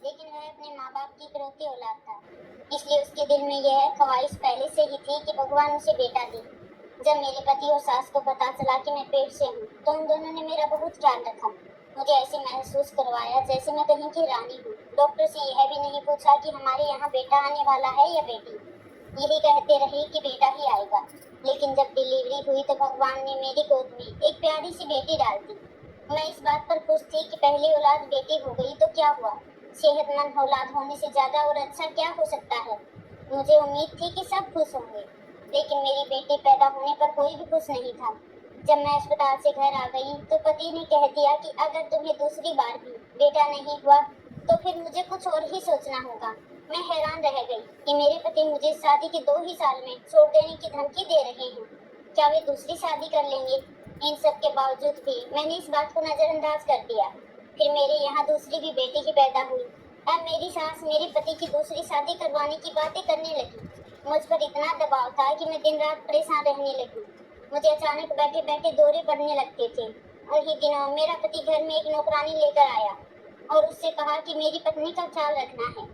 लेकिन वह अपने माँ बाप की इकलौती औलाद था, इसलिए उसके दिल में यह ख्वाहिश पहले से ही थी कि भगवान उसे बेटा दे। जब मेरे पति और सास को पता चला कि मैं पेट से हूँ, तो उन दोनों ने मेरा बहुत ख्याल रखा। मुझे ऐसे महसूस करवाया जैसे मैं कहीं की रानी हूँ। डॉक्टर से यह भी नहीं पूछा कि हमारे यहाँ बेटा आने वाला है या बेटी। यही कहते रहे कि बेटा ही आएगा। लेकिन जब डिलीवरी हुई तो भगवान ने मेरी गोद में एक प्यारी सी बेटी डाल दी। मैं इस बात पर खुश थी कि पहली औलाद बेटी हो गई तो क्या हुआ, सेहतमंद औलाद होने से ज्यादा और अच्छा क्या हो सकता है। मुझे उम्मीद थी कि सब खुश होंगे, लेकिन मेरी बेटी पैदा होने पर कोई भी खुश नहीं था। जब मैं अस्पताल से घर आ गई तो पति ने कह दिया कि अगर तुम्हें दूसरी बार भी बेटा नहीं हुआ तो फिर मुझे कुछ और ही सोचना होगा। मैं हैरान रह गई कि मेरे पति मुझे शादी के 2 ही साल में छोड़ देने की धमकी दे रहे हैं। क्या वे दूसरी शादी कर लेंगे? इन सब के बावजूद भी मैंने इस बात को नजरअंदाज कर दिया। फिर मेरे यहाँ दूसरी भी बेटी ही पैदा हुई। अब मेरी सास मेरे पति की दूसरी शादी करवाने की बातें करने लगी। मुझ पर इतना दबाव था कि मैं दिन रात परेशान रहने लगी। मुझे अचानक बैठे बैठे दौरे पड़ने लगते थे। उन्हीं दिनों मेरा पति घर में एक नौकरानी लेकर आया और उससे कहा कि मेरी पत्नी का ख्याल रखना है।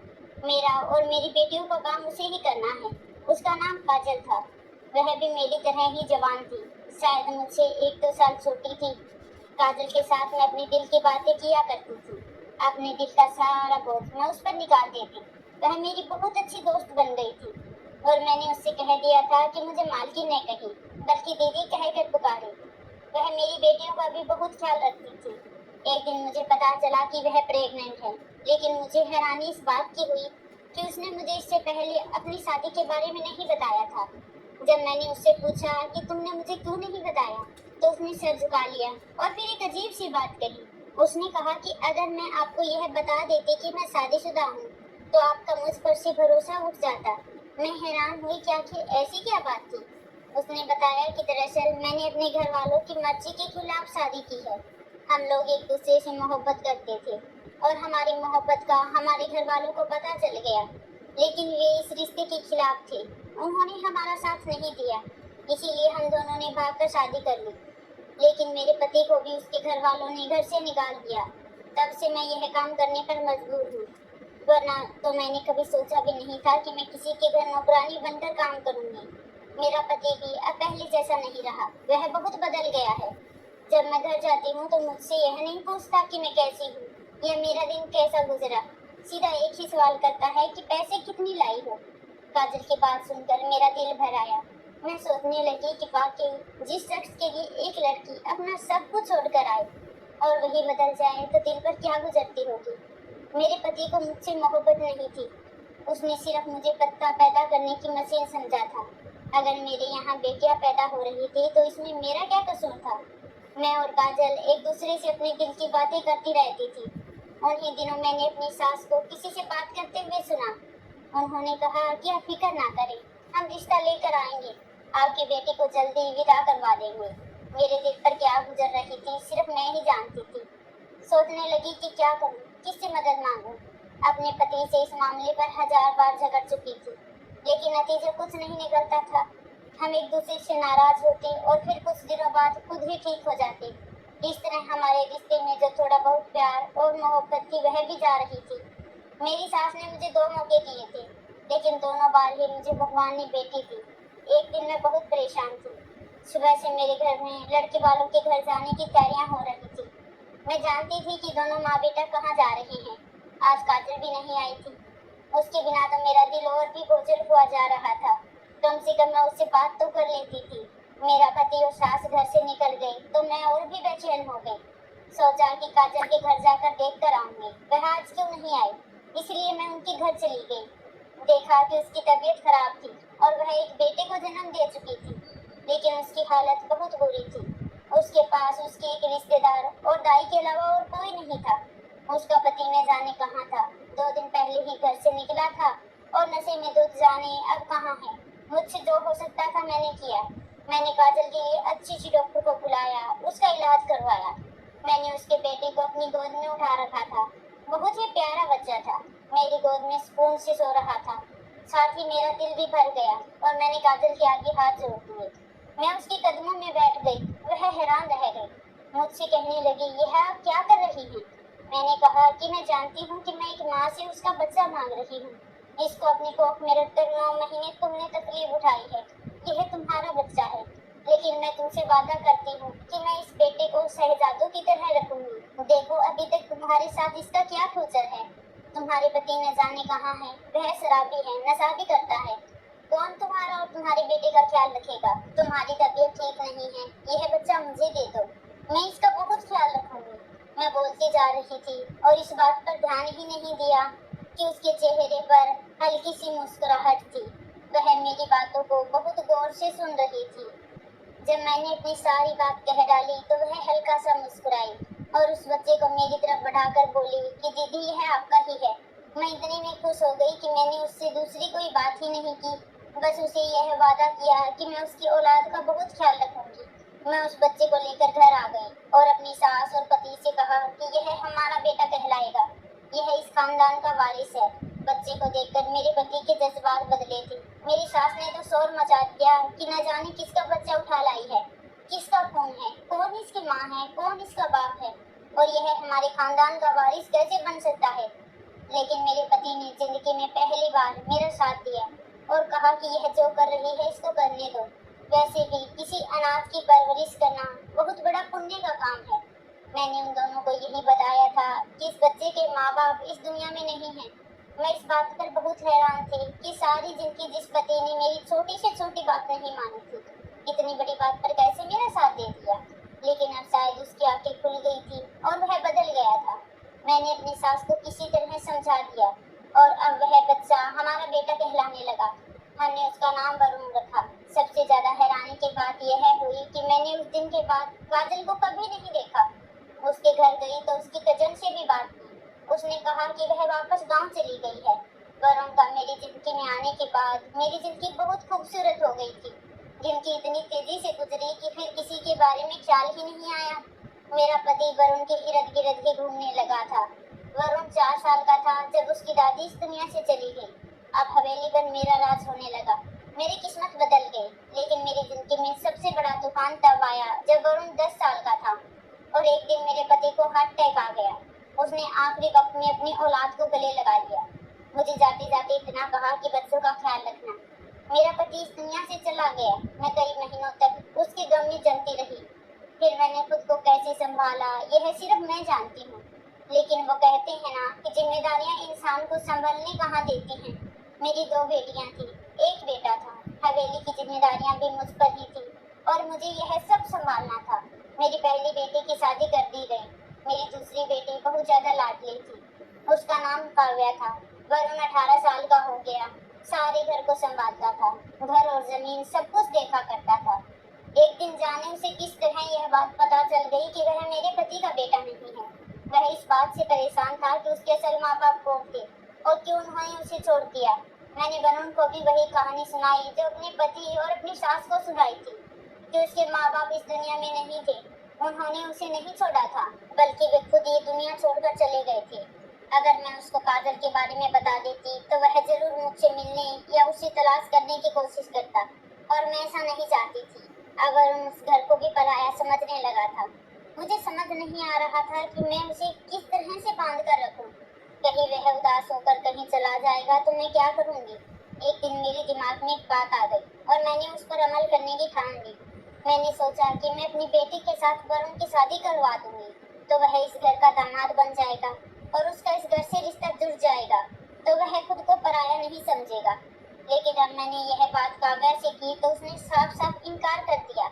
मेरा और मेरी बेटियों का काम उसे ही करना है। उसका नाम काजल था। वह भी मेरी तरह ही जवान थी, शायद मुझसे 1-2 साल छोटी थी। काजल के साथ मैं अपने दिल की बातें किया करती थी। अपने दिल का सारा बोझ मैं उस पर निकाल देती। वह मेरी बहुत अच्छी दोस्त बन गई थी और मैंने उससे कह दिया था कि मुझे मालकिन न कहे बल्कि दीदी कहकर पुकारे। वह मेरी बेटियों का भी बहुत ख्याल रखती थी। एक दिन मुझे पता चला कि वह प्रेग्नेंट है, लेकिन मुझे हैरानी इस बात की हुई कि उसने मुझे इससे पहले अपनी शादी के बारे में नहीं बताया था। जब मैंने उससे पूछा कि तुमने मुझे क्यों नहीं बताया, तो उसने सर झुका लिया और फिर एक अजीब सी बात कही। उसने कहा कि अगर मैं आपको यह बता देती कि मैं शादीशुदा हूँ, तो आपका मुझ पर से भरोसा उठ जाता। मैं हैरान हुई कि आखिर ऐसी क्या बात थी। उसने बताया कि दरअसल मैंने अपने घर वालों की मर्जी के खिलाफ शादी की है। हम लोग एक दूसरे से मोहब्बत करते थे और हमारी मोहब्बत का हमारे घर वालों को पता चल गया, लेकिन वे इस रिश्ते के खिलाफ थे। उन्होंने हमारा साथ नहीं दिया, इसीलिए हम दोनों ने भागकर शादी कर ली। लेकिन मेरे पति को भी उसके घर वालों ने घर से निकाल दिया। तब से मैं यह काम करने पर मजबूर हूँ, वरना तो मैंने कभी सोचा भी नहीं था कि मैं किसी के घर नौकरानी बनकर काम करूंगी। मेरा पति भी अब पहले जैसा नहीं रहा, वह बहुत बदल गया है। जब मैं घर जाती हूँ तो मुझसे यह नहीं पूछता कि मैं कैसी हूँ या मेरा दिन कैसा गुजरा। सीधा एक ही सवाल करता है कि पैसे कितनी लाई हो। काजल की बात सुनकर मेरा दिल भर आया। मैं सोचने लगी कि वाकई जिस शख्स के लिए एक लड़की अपना सब कुछ छोड़कर आए और वही बदल जाए तो दिल पर क्या गुजरती होगी। मेरे पति को मुझसे मोहब्बत नहीं थी, उसने सिर्फ मुझे पत्ता पैदा करने की मशीन समझा था। अगर मेरे यहाँ बेटियां पैदा हो रही थी तो इसमें मेरा क्या कसूर था। मैं और काजल एक दूसरे से अपने दिल की बातें करती रहती थी। उन्हीं दिनों मैंने अपनी सास को किसी से बात करते हुए सुना। उन्होंने कहा कि आप फिक्र ना करें, हम रिश्ता लेकर आएंगे, आपकी बेटी को जल्दी विदा करवा देंगे। मेरे दिल पर क्या गुजर रही थी सिर्फ मैं ही जानती थी। सोचने लगी कि क्या करूं, किससे मदद मांगूं। अपने पति से इस मामले पर 1000 बार झगड़ चुकी थी, लेकिन नतीजा कुछ नहीं निकलता था। हम एक दूसरे से नाराज होते और फिर कुछ दिनों बाद खुद ही ठीक हो जाते। इस तरह हमारे रिश्ते में जो थोड़ा बहुत प्यार और मोहब्बत थी वह भी जा रही थी। मेरी सास ने मुझे 2 मौके दिए थे, लेकिन दोनों बार ही मुझे भगवान ने बेटी दी। एक दिन मैं बहुत परेशान थी। सुबह से मेरे घर में लड़के वालों के घर जाने की तैयारियां हो रही थी। मैं जानती थी कि दोनों माँ बेटा कहाँ जा रहे हैं। आज काजल भी नहीं आई थी। उसके बिना तो मेरा दिल और भी बोझिल हुआ जा रहा था। कम से कम मैं उससे बात तो कर लेती थी। मेरा पति और सास घर से निकल गए तो मैं और भी बेचैन हो गई। सोचा कि काजल के घर जाकर देख कर आऊंगी, वह आज क्यों नहीं आई। इसलिए मैं उनके घर चली गई। देखा कि उसकी तबीयत खराब थी और वह एक बेटे को जन्म दे चुकी थी, लेकिन उसकी हालत बहुत बुरी थी। उसके पास उसके एक रिश्तेदार और दाई के अलावा और कोई नहीं था। उसका पति न जाने कहाँ था, 2 दिन पहले ही घर से निकला था और नशे में धुत जाने अब कहाँ है। मुझसे जो हो सकता था मैंने किया। मैंने काजल के लिए अच्छी सी डॉक्टर को बुलाया, उसका इलाज करवाया। मैंने उसके बेटे को अपनी गोद में उठा रखा था। बहुत ही प्यारा बच्चा था, मेरी गोद में सुकून से सो रहा था। साथ ही मेरा दिल भी भर गया और मैंने काजल के आगे हाथ जोड़ दिए। मैं उसके कदमों में बैठ गई। वह हैरान रह गई। मुझसे कहने लगी, यह आप क्या कर रही हैं? मैंने कहा कि मैं जानती हूँ कि मैं एक माँ से उसका बच्चा मांग रही हूँ। इसको अपनी कोख में रखकर 9 महीने तुमने तकलीफ उठाई है। यह तुम्हारा बच्चा है, लेकिन मैं तुमसे वादा करती हूँ कि मैं इस बेटे को शहजादों की तरह रखूंगी। देखो अभी तक तुम्हारे साथ इसका क्या फ्यूचर है। तुम्हारे पति न जाने कहाँ है, वह शराबी है, नशा भी करता है। कौन तुम्हारा और तुम्हारे बेटे का ख्याल रखेगा? तुम्हारी तबीयत ठीक नहीं है, यह बच्चा मुझे दे दो, मैं इसका बहुत ख्याल रखूंगी। मैं बोलती जा रही थी और इस बात पर ध्यान ही नहीं दिया कि उसके चेहरे पर हल्की सी मुस्कुराहट थी। वह मेरी बातों को बहुत गौर से सुन रही थी। जब मैंने अपनी सारी बात कह डाली तो वह हल्का सा मुस्कुराई और उस बच्चे को मेरी तरफ बढ़ाकर बोली कि दीदी यह आपका ही है। मैं इतने में खुश हो गई कि मैंने उससे दूसरी कोई बात ही नहीं की, बस उसे यह वादा किया कि मैं उसकी औलाद का बहुत ख्याल रखूंगी। मैं उस बच्चे को लेकर घर आ गई और अपनी सास और पति से कहा कि यह हमारा बेटा कहलाएगा, यह इस खानदान का वारिस है। बच्चे को देखकर मेरे पति के जज्बात बदले थे। मेरी सास ने तो शोर मचा दिया कि न जाने किसका बच्चा उठा लाई है, किसका खून है, कौन इसकी माँ है, कौन इसका बाप है, और यह हमारे खानदान का वारिस कैसे बन सकता है। लेकिन मेरे पति ने जिंदगी में पहली बार मेरा साथ दिया और कहा कि यह जो कर रही है इसको करने दो। वैसे भी किसी अनाथ की परवरिश करना बहुत बड़ा पुण्य का काम है। मैंने उन दोनों को यही बताया था कि इस बच्चे के माँ बाप इस दुनिया में नहीं हैं। मैं इस बात पर बहुत हैरान थी कि सारी जिंदगी जिस पति ने मेरी छोटी से छोटी बात नहीं मानी थी, इतनी बड़ी बात पर कैसे मेरा साथ दे दिया। लेकिन अब शायद उसकी आंखें खुल गई थी और वह बदल गया था। मैंने अपनी सास को किसी तरह समझा दिया और अब वह बच्चा हमारा बेटा कहलाने लगा। हमने उसका नाम वरुण रखा। सबसे ज्यादा हैरानी की बात यह हुई कि मैंने उस दिन के बाद काजल को कभी नहीं देखा। उसके घर गई तो उसकी कजन से भी बात की। उसने कहा कि वह वापस गांव चली गई है। वरुण का मेरी जिंदगी में आने के बाद मेरी जिंदगी बहुत खूबसूरत हो गई थी। जिंदगी इतनी तेजी से गुजरी कि फिर किसी के बारे में ख्याल ही नहीं आया। मेरा पति वरुण के इर्द गिर्द ही घूमने लगा था। वरुण 4 साल का था जब उसकी दादी इस दुनिया से चली गई। अब हवेली पर मेरा राज होने लगा। मेरी किस्मत बदल गई। लेकिन मेरी जिंदगी में सबसे बड़ा तूफान तब आया जब वरुण 10 साल का था और एक दिन मेरे पति को हार्ट अटैक आ गया। उसने आखिरी वक्त में अपनी औलाद को गले लगा लिया। मुझे जाते जाते इतना कहा कि बच्चों का ख्याल रखना। मेरा पति इस दुनिया से चला गया। मैं कई महीनों तक उसके गम में जलती रही। फिर मैंने खुद को कैसे संभाला यह सिर्फ मैं जानती हूँ। लेकिन वो कहते हैं ना कि जिम्मेदारियां इंसान को संभलने कहाँ देती हैं। मेरी 2 बेटियां थी, एक बेटा था। हवेली की जिम्मेदारियां भी मुझ पर ही थी और मुझे यह सब संभालना था। मेरी पहली बेटी की शादी कर दी गई। मेरी दूसरी बेटी बहुत ज्यादा लाडली थी। उसका नाम काव्या था। वरुण 18 साल का हो गया। सारे घर को संभालता था, घर और जमीन सब कुछ देखा करता था। एक दिन जाने उसे किस तरह यह बात पता चल गई कि वह मेरे पति का बेटा नहीं है। वह इस बात से परेशान था कि उसके असल माँ बाप कौन थे और क्यों उन्होंने उसे छोड़ दिया। मैंने वरुण को भी वही कहानी सुनाई जो अपने पति और अपनी सास को सुनाई थी कि उसके माँ बाप इस दुनिया में नहीं थे। उन्होंने उसे नहीं छोड़ा था, बल्कि वे खुद ये दुनिया छोड़कर चले गए थे। अगर मैं उसको काजल के बारे में बता देती तो वह जरूर मुझसे मिलने या उसे तलाश करने की कोशिश करता, और मैं ऐसा नहीं चाहती थी। अगर उस घर को भी पराया समझने लगा था। मुझे समझ नहीं आ रहा था कि मैं उसे किस तरह से बांध कर रखूं। कहीं वह उदास होकर कहीं चला जाएगा तो मैं क्या करूंगी। एक दिन मेरे दिमाग में एक बात आ गई और मैंने उस पर अमल करने की ठान ली। मैंने सोचा कि मैं अपनी बेटी के साथ वरुण की शादी करवा दूंगी तो वह इस घर का दामाद बन जाएगा और उसका इस घर से रिश्ता जुड़ जाएगा, तो वह खुद को पराया नहीं समझेगा। लेकिन अब मैंने यह बात काव्या से की तो उसने साफ साफ इनकार कर दिया।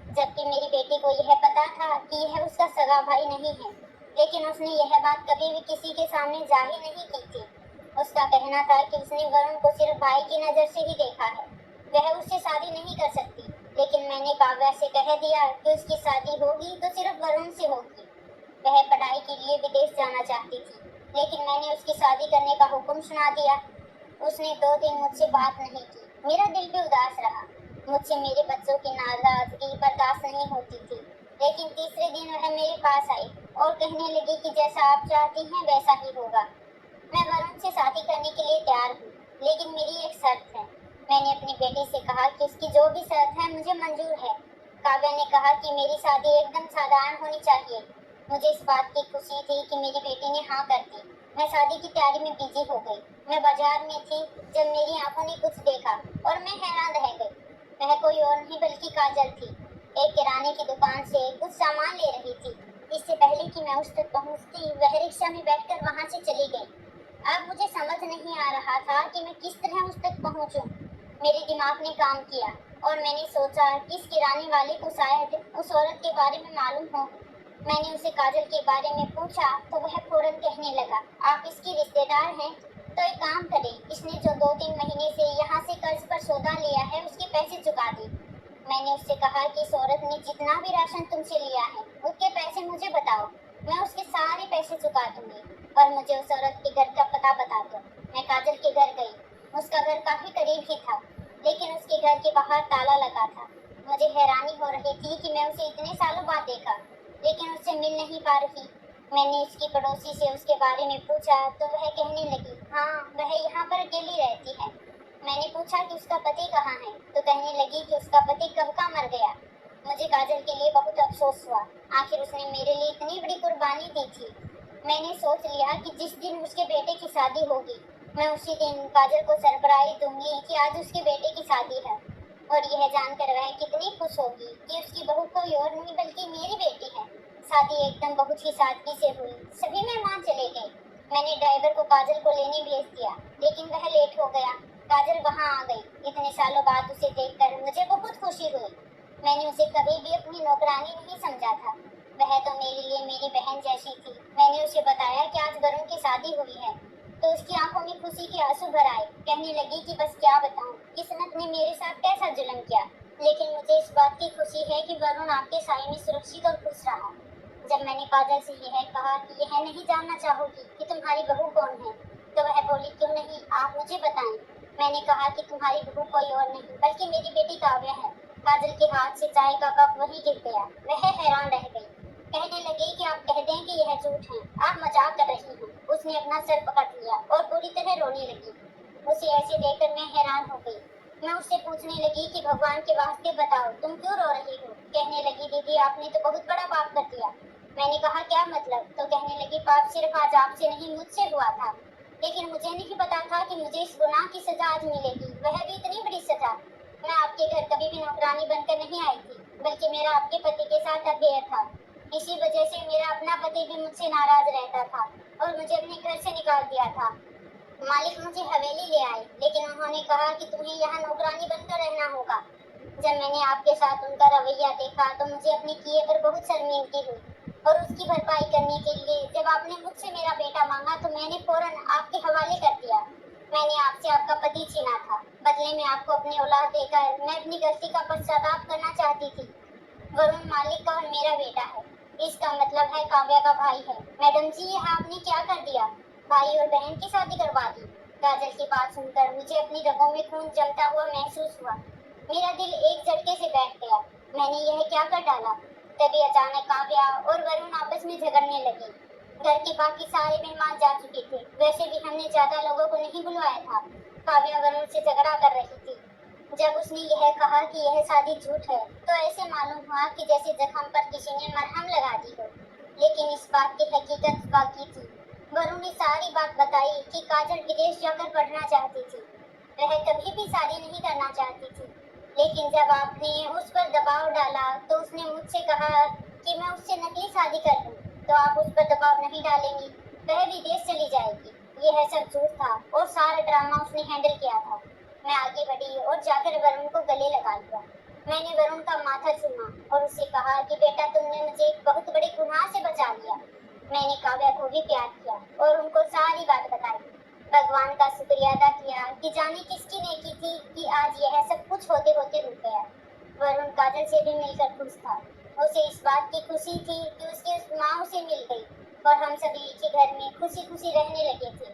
जबकि मेरी बेटी को यह पता था कि यह उसका सगा भाई नहीं है, लेकिन उसने यह बात कभी भी किसी के सामने जाहिर नहीं की थी। उसका कहना था कि उसने वरुण को सिर्फ भाई की नजर से ही देखा है, वह उससे शादी नहीं कर सकती। लेकिन मैंने काव्या से कह दिया कि उसकी शादी होगी तो सिर्फ वरुण से होगी। वह पढ़ाई के लिए विदेश जाना चाहती थी, लेकिन मैंने उसकी शादी करने का हुक्म सुना दिया। उसने 2 दिन मुझसे बात नहीं की। मेरा दिल भी उदास रहा। मुझसे मेरे बच्चों की नाराजगी बर्दाश्त नहीं होती थी। लेकिन तीसरे दिन वह मेरे पास आई और कहने लगी कि जैसा आप चाहती हैं वैसा ही होगा। मैं वरुण से शादी करने के लिए तैयार हूँ, लेकिन मेरी एक शर्त है। मैंने अपनी बेटी से कहा कि उसकी जो भी शर्त है मुझे मंजूर है। काव्या ने कहा कि मेरी शादी एकदम साधारण होनी चाहिए। मुझे इस बात की खुशी थी कि मेरी बेटी ने हाँ कर दी। मैं शादी की तैयारी में बिजी हो गई। मैं बाजार में थी जब मेरी आंखों ने कुछ देखा और मैं हैरान रह गई। वह कोई और नहीं बल्कि काजल थी। एक किराने की दुकान से कुछ सामान ले रही थी। इससे पहले कि मैं उस तक पहुंचती, वह रिक्शा में बैठकर वहां से चली गई। अब मुझे समझ नहीं आ रहा था कि मैं किस तरह उस तक पहुंचूं। मेरे दिमाग ने काम किया और मैंने सोचा कि इस किराने वाले को शायद उस औरत के बारे में मालूम हो। मैंने उसे काजल के बारे में पूछा तो वह फौरन कहने लगा, आप इसकी रिश्तेदार हैं? तो एक काम करें, इसने जो 2-3 महीने से यहाँ से कर्ज पर सौदा लिया है उसके पैसे चुका दें। मैंने उससे कहा कि इस औरत ने जितना भी राशन तुमसे लिया है उसके पैसे मुझे बताओ, मैं उसके सारे पैसे चुका दूंगी। और मुझे उस औरत के घर का पता बता दो। मैं काजल के घर गई। उसका घर काफी करीब ही था, लेकिन उसके घर के बाहर ताला लगा था। मुझे हैरानी हो रही थी कि मैं उसे इतने सालों बाद देखा, लेकिन उससे मिल नहीं पा रही। मैंने उसकी पड़ोसी से उसके बारे में पूछा तो वह कहने लगी, हाँ वह यहाँ पर अकेली रहती है। मैंने पूछा कि उसका पति कहाँ है, तो कहने लगी कि उसका पति कब का मर गया। मुझे काजल के लिए बहुत अफसोस हुआ। आखिर उसने मेरे लिए इतनी बड़ी कुर्बानी दी थी। मैंने सोच लिया कि जिस दिन उसके बेटे की शादी होगी, मैं उसी दिन काजल को सरप्राइज दूंगी कि आज उसके बेटे की शादी है। और यह जानकर वह कितनी खुश होगी कि उसकी बहू कोई और नहीं बल्कि मेरी बेटी है। शादी एकदम बहुत ही सादगी से हुई। सभी मेहमान चले गए। मैंने ड्राइवर को काजल को लेने भेज दिया, लेकिन वह लेट हो गया। काजल वहां आ गई। इतने सालों बाद उसे देखकर मुझे बहुत खुशी हुई। मैंने उसे कभी भी अपनी नौकरानी नहीं समझा था। वह तो मेरे लिए मेरी बहन जैसी थी। मैंने उसे बताया कि आज वरुण की शादी हुई है, तो उसकी आंखों में खुशी के आंसू भर आए। कहने लगी कि बस क्या बताऊं, किस्मत ने मेरे साथ कैसा जुल्म किया। लेकिन मुझे इस बात की खुशी है कि वरुण आपके साए में सुरक्षित और खुश रहा। जब मैंने काजल से यह कहा कि यह नहीं जानना चाहोगी कि तुम्हारी बहू कौन है, तो वह बोली, क्यों नहीं, आप मुझे बताएं। मैंने कहा कि तुम्हारी बहू कोई और नहीं बल्कि मेरी बेटी काव्या है। काजल के हाथ से चाय का कप वहीं गिर गया। वह हैरान रह गई। कहने लगी कि आप कह दें कि यह झूठ है, आप मजाक कर रही हैं। उसने अपना सर पकड़ लिया और पूरी तरह रोने लगी। उसे ऐसे देखकर मैं हैरान हो गई। मैं उससे पूछने लगी कि भगवान के वास्ते बताओ, तुम क्यों रो रही हो। कहने लगी, दीदी आपने तो बहुत बड़ा पाप कर दिया। मैंने कहा, क्या मतलब। तो कहने लगी, पाप सिर्फ आज आपसे नहीं मुझसे हुआ था, लेकिन मुझे नहीं पता था कि मुझे इस गुनाह की सजा आज मिलेगी, वह भी इतनी बड़ी सजा। मैं आपके घर कभी भी नौकरानी बनकर नहीं आई थी, बल्कि मेरा आपके पति के साथ अफेयर था। इसी वजह से मेरा अपना पति भी मुझसे नाराज रहता था और मुझे अपने घर से निकाल दिया था। मालिक मुझे हवेली ले आए, लेकिन उन्होंने कहा कि तुम्हें यहाँ नौकरानी बनकर रहना होगा। जब मैंने आपके साथ उनका रवैया देखा तो मुझे अपने किए पर बहुत शर्मिंदगी हुई, और उसकी भरपाई करने के लिए जब आपने मुझसे मेरा बेटा मांगा तो मैंने फौरन आपके हवाले कर दिया। मैंने आपसे आपका पति छीना था। बदले में आपको अपनी औलाद देकर मैं अपनी गलती का पश्चाताप करना चाहती थी। वरुण मालिक का और मेरा बेटा है। इसका मतलब है काव्या का भाई है। मैडम जी, यह आपने क्या कर दिया। भाई और बहन की शादी करवा दी। काजल की बात सुनकर मुझे अपनी रगों में खून जमता हुआ महसूस हुआ। मेरा दिल एक झटके से बैठ गया। मैंने यह क्या कर डाला। तभी अचानक काव्या और वरुण आपस में झगड़ने लगे। घर के बाकी सारे मेहमान जा चुके थे। वैसे भी हमने ज्यादा लोगों को नहीं बुलवाया था। काव्या वरुण से झगड़ा कर रही थी। जब उसने यह कहा कि यह शादी झूठ है, तो ऐसे मालूम हुआ कि जैसे जख्म पर किसी ने मरहम लगा दी हो। लेकिन इस बात की हकीकत बाकी थी। वरुण ने सारी बात बताई कि काजल विदेश जाकर पढ़ना चाहती थी। वह कभी भी शादी नहीं करना चाहती थी, लेकिन जब आपने उस पर दबाव डाला तो उसने मुझसे कहा कि मैं उससे नकली शादी कर लूं, तो आप उस पर दबाव नहीं डालेंगी, वह विदेश चली जाएगी। यह सब झूठ था और सारा ड्रामा उसने हैंडल किया था। मैं आगे बढ़ी और जाकर वरुण को गले लगा लिया। मैंने वरुण का माथा चूमा और उससे कहा कि बेटा, तुमने मुझे एक बहुत बड़े गुनाह से बचा लिया। मैंने काव्या को भी प्यार किया और उनको सारी बात बताई। भगवान का शुक्रिया अदा किया कि जाने किसकी नेकी थी कि आज यह सब कुछ होते होते रुक गया। वरुण काजल से भी मिलकर खुश था। उसे इस बात की खुशी थी कि उसकी उस माँ उसे मिल गई और हम सभी एक ही घर में खुशी खुशी रहने लगे थे।